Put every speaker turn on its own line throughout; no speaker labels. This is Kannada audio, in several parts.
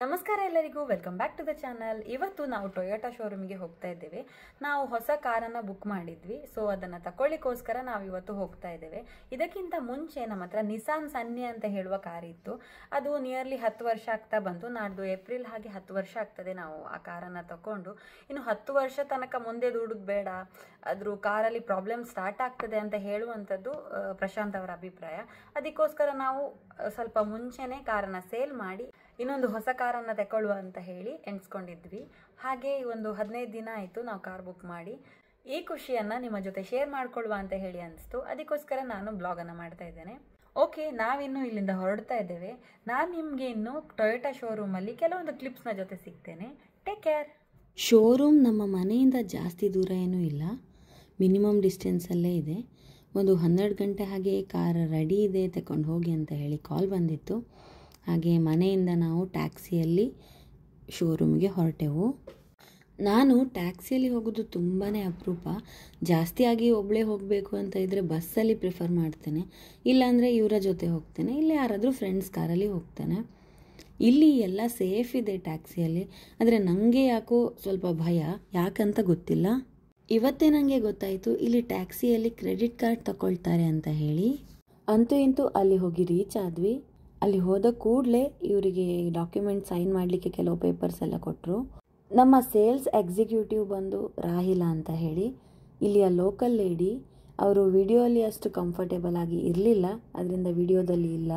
ನಮಸ್ಕಾರ ಎಲ್ಲರಿಗೂ, welcome back to the channel. ಇವತ್ತು ನಾವು ಟೊಯೋಟಾ ಶೋರೂಮ್ಗೆ ಹೋಗ್ತಾ ಇದ್ದೇವೆ. ನಾವು ಹೊಸ ಕಾರನ್ನು ಬುಕ್ ಮಾಡಿದ್ವಿ, ಸೊ ಅದನ್ನು ತಗೊಳ್ಳಿಕ್ಕೋಸ್ಕರ ನಾವು ಇವತ್ತು ಹೋಗ್ತಾ ಇದ್ದೇವೆ. ಇದಕ್ಕಿಂತ ಮುಂಚೆ ನಮ್ಮ ಹತ್ರ ನಿಸಾನ್ ಸನ್ನಿ ಅಂತ ಹೇಳುವ ಕಾರ್ ಇತ್ತು. ಅದು ನಿಯರ್ಲಿ 10 ವರ್ಷ ಆಗ್ತಾ ಬಂತು. ನಾಡ್ದು ಏಪ್ರಿಲ್ ಹಾಗೆ 10 ವರ್ಷ ಆಗ್ತದೆ ನಾವು ಆ ಕಾರನ್ನು ತಗೊಂಡು. ಇನ್ನು 10 ವರ್ಷ ತನಕ ಮುಂದೆ ದುಡುದು ಬೇಡ, ಅದ್ರ ಕಾರಲ್ಲಿ ಪ್ರಾಬ್ಲಮ್ ಸ್ಟಾರ್ಟ್ ಆಗ್ತದೆ ಅಂತ ಹೇಳುವಂಥದ್ದು ಪ್ರಶಾಂತ್ ಅವರ ಅಭಿಪ್ರಾಯ. ಅದಕ್ಕೋಸ್ಕರ ನಾವು ಸ್ವಲ್ಪ ಮುಂಚೆನೇ ಕಾರನ್ನು ಸೇಲ್ ಮಾಡಿ ಇನ್ನೊಂದು ಹೊಸ ಕಾರನ್ನು ತಗೊಳ್ಳುವ ಅಂತ ಹೇಳಿ ಎಣಿಸ್ಕೊಂಡಿದ್ವಿ. ಹಾಗೆ ಒಂದು 15 ದಿನ ಆಯಿತು ನಾವು ಕಾರ್ ಬುಕ್ ಮಾಡಿ. ಈ ಖುಷಿಯನ್ನು ನಿಮ್ಮ ಜೊತೆ ಶೇರ್ ಮಾಡ್ಕೊಳ್ಳುವ ಅಂತ ಹೇಳಿ ಅನಿಸ್ತು. ಅದಕ್ಕೋಸ್ಕರ ನಾನು ಬ್ಲಾಗನ್ನು ಮಾಡ್ತಾ ಇದ್ದೇನೆ. ಓಕೆ, ನಾವಿನ್ನು ಇಲ್ಲಿಂದ ಹೊರಡ್ತಾ ಇದ್ದೇವೆ. ನಾನು ನಿಮಗೆ ಇನ್ನು ಟೊಯೋಟಾ ಶೋರೂಮಲ್ಲಿ ಕೆಲವೊಂದು ಕ್ಲಿಪ್ಸ್ನ ಜೊತೆ ಸಿಗ್ತೇನೆ. Take care.
ಶೋರೂಮ್ ನಮ್ಮ ಮನೆಯಿಂದ ಜಾಸ್ತಿ ದೂರ ಏನೂ ಇಲ್ಲ, ಮಿನಿಮಮ್ ಡಿಸ್ಟೆನ್ಸಲ್ಲೇ ಇದೆ. ಒಂದು 12 ಗಂಟೆ ಹಾಗೆ ಕಾರ್ ರೆಡಿ ಇದೆ, ತಗೊಂಡು ಹೋಗಿ ಅಂತ ಹೇಳಿ ಕಾಲ್ ಬಂದಿತ್ತು. ಹಾಗೆ ಮನೆಯಿಂದ ನಾವು ಟ್ಯಾಕ್ಸಿಯಲ್ಲಿ ಶೋರೂಮ್ಗೆ ಹೊರಟೆವು. ನಾನು ಟ್ಯಾಕ್ಸಿಯಲ್ಲಿ ಹೋಗೋದು ತುಂಬಾ ಅಪರೂಪ. ಜಾಸ್ತಿಯಾಗಿ ಒಬ್ಬಳೇ ಹೋಗಬೇಕು ಅಂತ ಇದ್ದರೆ ಬಸ್ಸಲ್ಲಿ ಪ್ರಿಫರ್ ಮಾಡ್ತೇನೆ, ಇಲ್ಲಾಂದರೆ ಇವರ ಜೊತೆ ಹೋಗ್ತೇನೆ, ಇಲ್ಲ ಯಾರಾದರೂ ಫ್ರೆಂಡ್ಸ್ ಕಾರಲ್ಲಿ ಹೋಗ್ತೇನೆ. ಇಲ್ಲಿ ಎಲ್ಲ ಸೇಫ್ ಇದೆ ಟ್ಯಾಕ್ಸಿಯಲ್ಲಿ, ಆದರೆ ನನಗೆ ಯಾಕೋ ಸ್ವಲ್ಪ ಭಯ, ಯಾಕಂತ ಗೊತ್ತಿಲ್ಲ. ಇವತ್ತೇ ನನಗೆ ಗೊತ್ತಾಯಿತು ಇಲ್ಲಿ ಟ್ಯಾಕ್ಸಿಯಲ್ಲಿ ಕ್ರೆಡಿಟ್ ಕಾರ್ಡ್ ತಗೊಳ್ತಾರೆ ಅಂತ ಹೇಳಿ. ಅಂತೂ ಇಂತೂ ಅಲ್ಲಿ ಹೋಗಿ ರೀಚ್ ಆದ್ವಿ. ಅಲ್ಲಿ ಹೋದ ಕೂಡಲೇ ಇವರಿಗೆ ಡಾಕ್ಯುಮೆಂಟ್ ಸೈನ್ ಮಾಡಲಿಕ್ಕೆ ಕೆಲವು ಪೇಪರ್ಸ್ ಎಲ್ಲ ಕೊಟ್ಟರು. ನಮ್ಮ ಸೇಲ್ಸ್ ಎಕ್ಸಿಕ್ಯೂಟಿವ್ ಬಂದು ರಾಹಿಲಾ ಅಂತ ಹೇಳಿ, ಇಲ್ಲಿಯ ಲೋಕಲ್ ಲೇಡಿ. ಅವರು ವಿಡಿಯೋಲಿ ಅಷ್ಟು ಕಂಫರ್ಟೇಬಲ್ ಆಗಿ ಇರಲಿಲ್ಲ, ಅದರಿಂದ ವಿಡಿಯೋದಲ್ಲಿ ಇಲ್ಲ.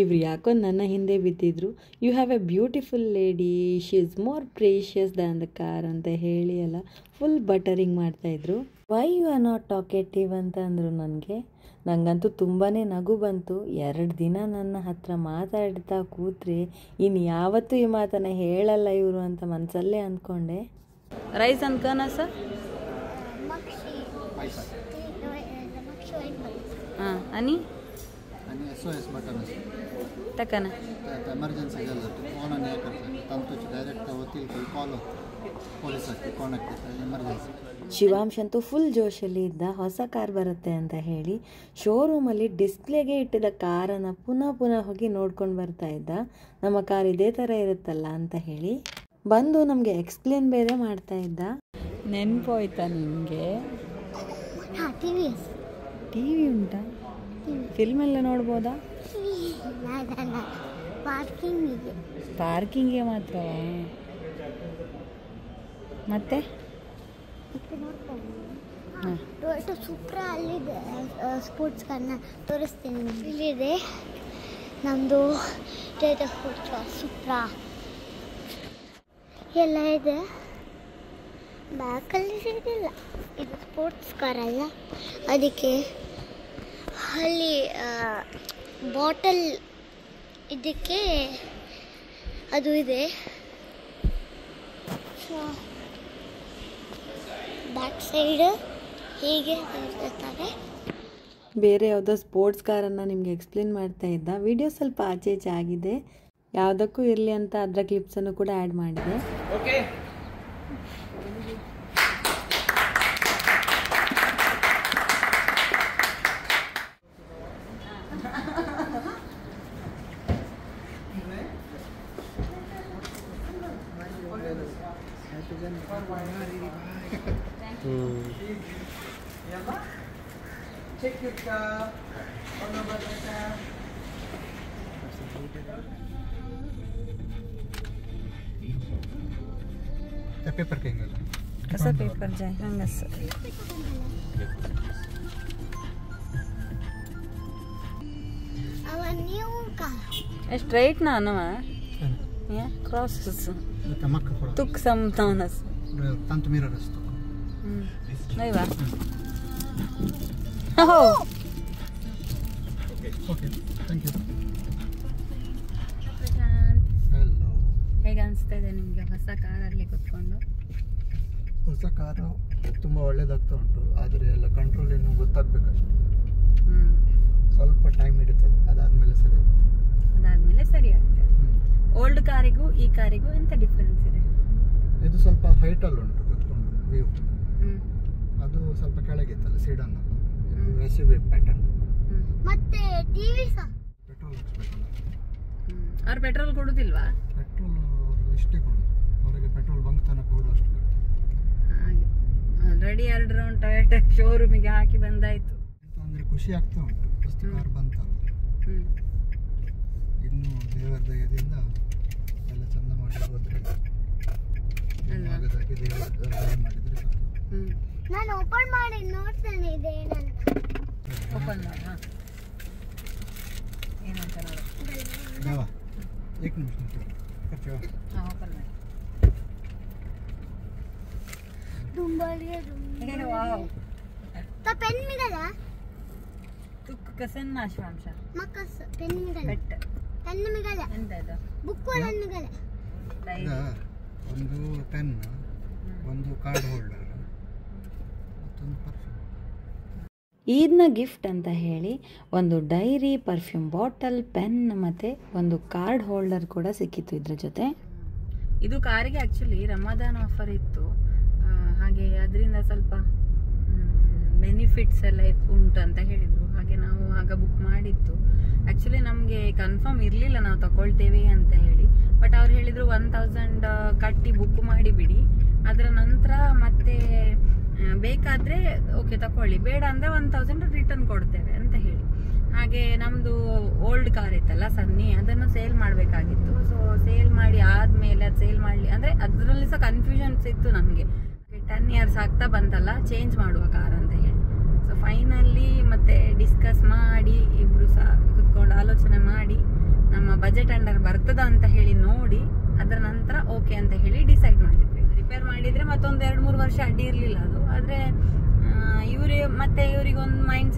ಇವ್ರು ಯಾಕೋ ನನ್ನ ಹಿಂದೆ ಬಿದ್ದಿದ್ರು. You have a beautiful lady, she is more precious than the car ಅಂತ ಹೇಳಿ ಎಲ್ಲ ಫುಲ್ ಬಟರಿಂಗ್ ಮಾಡ್ತಾಯಿದ್ರು. Why you are not talkative ಅಂತ ಅಂದರು ನನಗೆ. ನನಗಂತೂ ತುಂಬಾ ನಗು ಬಂತು. 2 ದಿನ ನನ್ನ ಹತ್ರ ಮಾತಾಡ್ತಾ ಕೂತ್ರೆ ಇನ್ನು ಯಾವತ್ತೂ ಈ ಮಾತನ್ನು ಹೇಳಲ್ಲ ಇವರು ಅಂತ ಮನಸ್ಸಲ್ಲೇ ಅಂದ್ಕೊಂಡೆ. ರೈಸ್ ಅನ್ಕನ ಸರ್? ಹಾಂ ಅನಿ
SOS बटन
तकना
एमर्जेन्सी फोन डायरेक्ट होती call police contact emergency.
Shivansh ಅಂತೂ ಫುಲ್ ಜೋಶಲ್ಲಿ ಇದ್ದ, ಹೊಸ ಕಾರ್ ಬರುತ್ತೆ ಅಂತ ಹೇಳಿ. ಶೋರೂಮಲ್ಲಿ ಡಿಸ್ಪ್ಲೇಗೆ ಇಟ್ಟಿದ್ದ ಕಾರನ್ನು ಪುನಃ ಹೋಗಿ ನೋಡ್ಕೊಂಡು ಬರ್ತಾ ಇದ್ದ. ನಮ್ಮ ಕಾರ್ ಇದೇ ಥರ ಇರುತ್ತಲ್ಲ ಅಂತ ಹೇಳಿ ಬಂದು ನಮಗೆ ಎಕ್ಸ್ಪ್ಲೇನ್ ಬೇರೆ ಮಾಡ್ತಾ ಇದ್ದ. ನೆನಪೋಯ್ತಾ ನಿಮಗೆ? ಟಿ ವಿ ಉಂಟಾ? ಫಿಲ್ಮ್ ಎಲ್ಲ ನೋಡ್ಬೋದಾ? ಪಾರ್ಕಿಂಗ್ಗೆ ಮಾತ್ರ. ಮತ್ತೆ
ಟೊಯೋಟಾ ಸೂಪ್ರಾ ಅಲ್ಲಿದೆ, ಸ್ಪೋರ್ಟ್ಸ್ ಕಾರ್ನ ತೋರಿಸ್ತೀನಿ. ಇಲ್ಲಿದೆ ನಮ್ಮದು ಟೊಯೋಟಾ ಸ್ಪೋರ್ಟ್ಸ್ ಸೂಪ್ರಾ ಎಲ್ಲ ಇದೆ. ಬ್ಯಾಕಲ್ಲಿ ಸಿಗೋದಿಲ್ಲ, ಇದು ಸ್ಪೋರ್ಟ್ಸ್ ಕಾರ್ ಅಲ್ಲ, ಅದಕ್ಕೆ ಅಲ್ಲಿ ಬಾಟಲ್ ಇದಕ್ಕೆ ಅದು ಇದೆ. ಸೊ ಬ್ಯಾಕ್ ಸೈಡ್ ಹೀಗೆ ಇರ್ತಾರೆ.
ಬೇರೆ ಯಾವುದೋ ಸ್ಪೋರ್ಟ್ಸ್ ಕಾರನ್ನು ನಿಮಗೆ ಎಕ್ಸ್ಪ್ಲೇನ್ ಮಾಡ್ತಾ ಇದ್ದ. ವಿಡಿಯೋ ಸ್ವಲ್ಪ ಆಚೆ ಈಚೆ ಆಗಿದೆ, ಯಾವುದಕ್ಕೂ ಇರಲಿ ಅಂತ ಅದರ ಕ್ಲಿಪ್ಸನ್ನು ಕೂಡ ಆ್ಯಡ್ ಮಾಡಿದೆ.
Okay, check your car all over the car.
त्या पेपर काही
कसा पेपर जाय हंगस
ಅವ ನೀವು
स्ट्रेट ना ना या क्रॉस
मक्का थोडा
तुक समतावनस
तंतु मिरर असतो.
नाही वा.
Okay, thank you. ಹಲೋ,
ಹೇಗೆ ಅನಿಸ್ತಾ ಇದೆ ನಿಮಗೆ ಹೊಸ ಕಾರಲ್ಲಿ ಕೂತ್ಕೊಂಡು?
ಹೊಸ ಕಾರು ತುಂಬ ಒಳ್ಳೇದಾಗ್ತಾ ಉಂಟು, ಆದರೆ ಎಲ್ಲ ಕಂಟ್ರೋಲ್ ಇನ್ನೂ ಗೊತ್ತಾಗಬೇಕಷ್ಟೆ. ಸ್ವಲ್ಪ ಟೈಮ್ ಹಿಡಿತದೆ, ಅದಾದಮೇಲೆ ಸರಿ ಆಗ್ತದೆ.
ಅದಾದಮೇಲೆ ಸರಿ ಆಗ್ತದೆ. ಓಲ್ಡ್ ಕಾರಿಗೂ ಈ ಕಾರಿಗೂ ಎಂತ ಡಿಫ್ರೆನ್ಸ್ ಇದೆ?
ಇದು ಸ್ವಲ್ಪ ಹೈಟಲ್ಲಿ ಉಂಟು ಕುತ್ಕೊಂಡು ವ್ಯೂ. ಅದು ಸ್ವಲ್ಪ ಕೆಳಗಿತ್ತಲ್ಲ ಸೀಡನ್, ಇದು SUV ಪ್ಯಾಟರ್ನ್.
ಮತ್ತೆ ಟಿವಿ ಸಹ
ಪೆಟ್ರೋಲ್ ಹಾಕ್ಸ್ಬೇಕಲ್ಲ.
ಅವ್ರು ಪೆಟ್ರೋಲ್ ಕೊಡುದಿಲ್ವಾ?
ಪೆಟ್ರೋಲ್ ಅವರು ಇಷ್ಟೇ ಕೊಡೋದು, ಹೊರಗೆ ಪೆಟ್ರೋಲ್ ಬಂಕ್ ತನಕ ಕೊಡುವಷ್ಟು ಕೊಡ್ತಾರೆ.
ಹಾಗೆ ಆಲ್ರೆಡಿ 2 ರೌಂಡ್ ಟೊಯೋಟಾ ಶೋರೂಮಿಗೆ ಹಾಕಿ ಬಂದಾಯ್ತು.
ಅಂದರೆ ಖುಷಿ ಆಗ್ತಾ ಉಂಟು, ಫಸ್ಟ್ ಕಾರ್ ಬಂತಲ್ಲ. ಇನ್ನು ದೇವರ ದಯದಿಂದ ಎಲ್ಲ ಚಂದ ಮಾಡಿ ಹೋದ್ರೆ ಆಗದಾಗಿ ದೇವರ ದಯ ಮಾಡಿದ್ರೆ ಸಾಕು.
ನಾನು ಓಪನ್ ಮಾಡಿ ನೋಡ್ತೇನೆ ಇದೇನಂತ.
ಓಪನ್ ಮಾಡ ಏನಂತ ನೋಡು.
देवा एक निमिष
ಓಪನ್ ಮಾಡಿ.
दुंबालिया
ಏನು ವಾವ್.
तो पेन मिळाला
ತುಕ್ಕು ಕಸನ್ ಆಶ್ವಾಂಶ
मकस पेन मिळाला
ಬೆಟ್ಟ
पेन मिळाला
ಎಂತ ಇದು?
बुक वाला मिळाला
ಡೈರಿ.
ಒಂದು ಪೆನ್, ಒಂದು ಕಾರ್ಡ್ ಹೋಲ್ಡರ್, ಮತ್ತೊಂದು ಪರ್ಫ್ಯೂಮ್.
ಈದ್ನ ಗಿಫ್ಟ್ ಅಂತ ಹೇಳಿ ಒಂದು ಡೈರಿ, ಪರ್ಫ್ಯೂಮ್ ಬಾಟಲ್, ಪೆನ್ ಮತ್ತು ಒಂದು ಕಾರ್ಡ್ ಹೋಲ್ಡರ್ ಕೂಡ ಸಿಕ್ಕಿತ್ತು ಇದ್ರ ಜೊತೆ.
ಇದು ಕಾರಿಗೆ ಆ್ಯಕ್ಚುಲಿ ರಮದಾನ್ ಆಫರ್ ಇತ್ತು, ಹಾಗೆ ಅದರಿಂದ ಸ್ವಲ್ಪ ಬೆನಿಫಿಟ್ಸ್ ಎಲ್ಲ ಉಂಟು ಅಂತ ಹೇಳಿದರು. ಹಾಗೆ ನಾವು ಆಗ ಬುಕ್ ಮಾಡಿತ್ತು. ಆ್ಯಕ್ಚುಲಿ ನಮಗೆ ಕನ್ಫರ್ಮ್ ಇರಲಿಲ್ಲ ನಾವು ತಗೊಳ್ತೇವೆ ಅಂತ ಹೇಳಿ. ಬಟ್ ಅವ್ರು ಹೇಳಿದರು 1000 ಕಟ್ಟಿ ಬುಕ್ ಮಾಡಿಬಿಡಿ, ಅದರ ನಂತರ ಮತ್ತೆ ಬೇಕಾದರೆ ಓಕೆ ತಗೊಳ್ಳಿ, ಬೇಡ ಅಂದರೆ 1000 ರಿಟರ್ನ್ ಕೊಡ್ತೇವೆ ಅಂತ ಹೇಳಿ. ಹಾಗೆ ನಮ್ಮದು ಓಲ್ಡ್ ಕಾರ್ ಇತ್ತಲ್ಲ ಸನ್ನಿ, ಅದನ್ನು ಸೇಲ್ ಮಾಡಬೇಕಾಗಿತ್ತು. ಸೊ ಸೇಲ್ ಮಾಡಿ ಆದಮೇಲೆ ಅದು ಸೇಲ್ ಮಾಡಲಿ ಅಂದರೆ ಅದರಲ್ಲಿ ಸಹ ಕನ್ಫ್ಯೂಷನ್ಸ್ ಇತ್ತು ನಮಗೆ. 10 ಇಯರ್ಸ್ ಆಗ್ತಾ ಬಂತಲ್ಲ, ಚೇಂಜ್ ಮಾಡುವ ಕಾರ್ ಅಂತ ಹೇಳಿ. ಸೊ ಫೈನಲಿ ಮತ್ತೆ ಡಿಸ್ಕಸ್ ಮಾಡಿ ಇಬ್ಬರು ಸಹ ಕುತ್ಕೊಂಡು ಆಲೋಚನೆ ಮಾಡಿ ನಮ್ಮ ಬಜೆಟ್ ಅಂಡರ್ ಬರ್ತದ ಅಂತ ಹೇಳಿ ನೋಡಿ ಅದರ ನಂತರ ಓಕೆ ಅಂತ ಹೇಳಿ ಡಿಸೈಡ್ ಮಾಡಿದ್ವಿ. ರಿಪೇರ್ ಮಾಡಿದರೆ ಮತ್ತೊಂದು 2-3 ವರ್ಷ ಅಡ್ಡಿ ಇರಲಿಲ್ಲ ಅದು. ಆದರೆ ಇವರಿಗೊಂದು ಮೈಂಡ್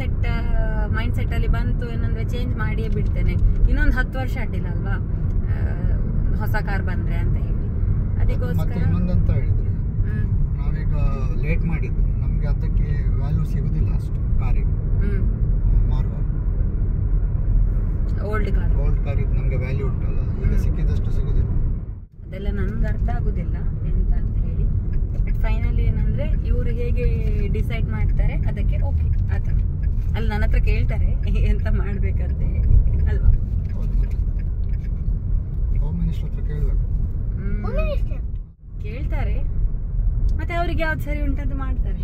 ಸೆಟ್ಟಲ್ಲಿ ಬಂತು ಏನಂದರೆ ಚೇಂಜ್ ಮಾಡಿಯೇ ಬಿಡ್ತೇನೆ, ಇನ್ನೊಂದು 10 ವರ್ಷ ಅಡ್ಡಿಲ್ಲ ಅಲ್ವಾ ಹೊಸ ಕಾರ್ ಬಂದರೆ ಅಂತ ಹೇಳಿ. ಅದಕ್ಕೋಸ್ಕರ
ಇನ್ನೊಂದಂತ ಹೇಳಿದ್ರೆ, ನಾವೀಗ ಲೇಟ್ ಮಾಡಿದ್ರು, ನಮಗೆ ಅದಕ್ಕೆ ವ್ಯಾಲ್ಯೂ ಸಿಗುದಿಲ್ಲ ಅಷ್ಟು ಕಾರಿಗೆ ಮಾರುವಾಗ.
ಓಲ್ಡ್
ಕಾರಿಗೆ ನಮಗೆ ವ್ಯಾಲ್ಯೂ ಉಂಟಲ್ಲ, ಈಗ ಸಿಕ್ಕಿದಷ್ಟು ಸಿಗುದಿಲ್ಲ.
ಅದೆಲ್ಲ ನನಗೆ ಅರ್ಥ ಆಗುದಿಲ್ಲ ಎಂತ ಅಂತ ಹೇಳಿ. ಬಟ್ ಫೈನಲಿ ಏನಂದ್ರೆ ಇವರು ಹೇಗೆ ಡಿಸೈಡ್ ಮಾಡ್ತಾರೆ ಅದಕ್ಕೆ ಓಕೆ ಆ ಥರ. ಅಲ್ಲಿ ನನ್ನ ಹತ್ರ ಕೇಳ್ತಾರೆ ಎಂತ ಮಾಡ್ಬೇಕಂತ ಹೇಳಿ ಅಲ್ವಾ.
ಹೌದು, ಮತ್ತೆ ಹೋಮ್ ಮಿನಿಸ್ಟರ್ ಹತ್ರ ಕೇಳಬೇಕು.
ಕೇಳ್ತಾರೆ ಮತ್ತೆ ಅವ್ರಿಗೆ ಯಾವ್ದು ಸರಿ ಉಂಟಂತ ಮಾಡ್ತಾರೆ.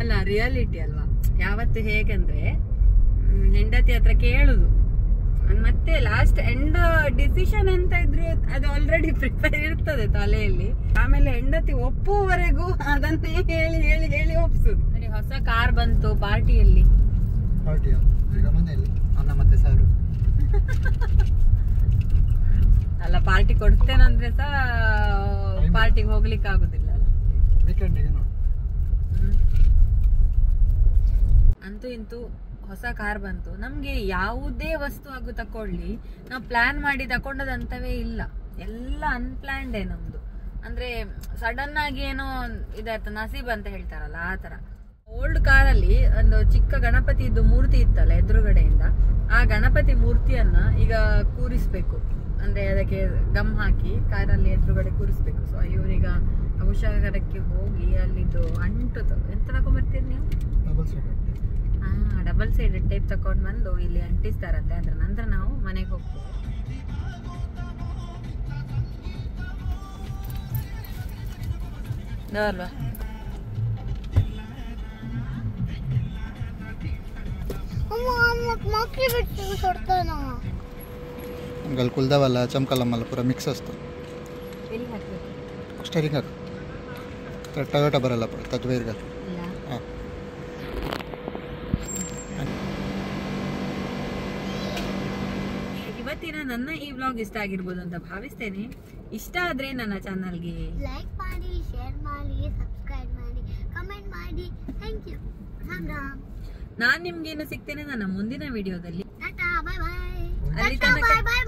ಅಲ್ಲ ರಿಯಾಲಿಟಿ ಅಲ್ವಾ. ಯಾವತ್ತು ಹೇಗಂದ್ರೆ ಹೆಂಡತಿ ಹತ್ರ ಕೇಳುದು, ಮತ್ತೆ ಲಾಸ್ಟ್ ಎಂಡ್ ಡಿಸಿಷನ್ ಅಂತ ಇದ್ರು ಅದು ಆಲ್ರೆಡಿ ಪ್ರಿಪೇರ್ ಇರ್ತದೆ ತಲೆಯಲ್ಲಿ. ಆಮೇಲೆ ಹೆಂಡತಿ ಒಪ್ಪುವವರೆಗೂ ಅದನ್ನೇ ಹೇಳಿ ಹೇಳಿ ಹೇಳಿ ಒಪ್ಸುದು. ನೋಡಿ ಹೊಸ ಕಾರ್ ಬಂತು ಪಾರ್ಟಿಯಲ್ಲಿ.
ಈಗ ಮನೆಯಲ್ಲಿ ಅನ್ನ ಮತ್ತೆ ಸಾರು.
ಅಲ್ಲ ಪಾರ್ಟಿ ಕೊಡ್ತೇನಂದ್ರೆ ಸಹ ಪಾರ್ಟಿಗೆ ಹೋಗ್ಲಿಕ್ಕೆ ಆಗುದಿಲ್ಲ ಅಲ್ಲ.
ವೀಕೆಂಡಿಗೆ ನೋಡಿ.
ಅಂತೂ ಇಂತೂ ಹೊಸ ಕಾರ್ ಬಂತು. ನಮ್ಗೆ ಯಾವುದೇ ವಸ್ತು ಹಾಗೂ ತಕೊಳ್ಳಿ ನಾವು ಪ್ಲಾನ್ ಮಾಡಿ ತಕೊಂಡದಂತವೇ ಇಲ್ಲ, ಎಲ್ಲ ಅನ್ಪ್ಲಾನ್ಡೇ ನಮ್ದು. ಅಂದ್ರೆ ಸಡನ್ ಆಗಿ ಏನೋ ಇದಾಯ್ತು ನಸೀಬ್ ಅಂತ ಹೇಳ್ತಾರಲ್ಲ ಆ ತರ. ಓಲ್ಡ್ ಕಾರಲ್ಲಿ ಒಂದು ಚಿಕ್ಕ ಗಣಪತಿದು ಮೂರ್ತಿ ಇತ್ತಲ್ಲ ಎದುರುಗಡೆಯಿಂದ, ಆ ಗಣಪತಿ ಮೂರ್ತಿಯನ್ನ ಈಗ ಕೂರಿಸ್ಬೇಕು. ಅಂದ್ರೆ ಅದಕ್ಕೆ ಗಮ್ ಹಾಕಿ ಕಾರಲ್ಲಿ ಎದುರುಗಡೆ ಕೂರಿಸ್ಬೇಕು. ಸೊ ಇವರೀಗ ಔಷಧಕ್ಕೆ ಹೋಗಿ ಅಲ್ಲಿದ್ದು ಅಂಟುದು ಎಂತ ತಗೊಂಡ್ಬರ್ತೀರಿ ನೀವು? ಡಬಲ್ ಸೈಡೆಡ್ ಟೇಪ್ ತಗೊಂಡು ಬಂದು ಇಲ್ಲಿ ಅಂಟಿಸ್ತಾರಂತೆ. ಅದ್ರ ನಂತರ ನಾವು ಮನೆಗೆ ಹೋಗ್ತೀವಿ. ಅಲ್ವಾ
गल कुलदावाला चमकालम्माला पूरा मिक्स असतो.
ಎಲ್ಲಿ ಹಾಕ್ಬೇಕು?
स्टेरिंग हाक तर टयोटा बरಲ್ಲ पडतात वेर घाल. हां
ಇವತ್ತಿನ ನನ್ನ ಈ ವ್ಲಾಗ್ ಇಷ್ಟ ಆಗಿರ್ಬೋದು ಅಂತ ಭಾವಿಸ್ತೇನೆ. ಇಷ್ಟ ಆದ್ರೆ ನನ್ನ ಚಾನಲ್ಗೆ
ಲೈಕ್ ಮಾಡಿ, ಶೇರ್ ಮಾಡಿ, ಸಬ್ಸ್ಕ್ರೈಬ್ ಮಾಡಿ, ಕಮೆಂಟ್ ಮಾಡಿ. Thank you. ರಾಮ್.
ನಾನ್ ನಿಮ್ಗೇನು ಸಿಗ್ತೇನೆ ನನ್ನ ಮುಂದಿನ ವಿಡಿಯೋದಲ್ಲಿ.
Tata, bye bye.
ಅಲ್ಲಿ ತನಕ
ಬೈ ಬೈ.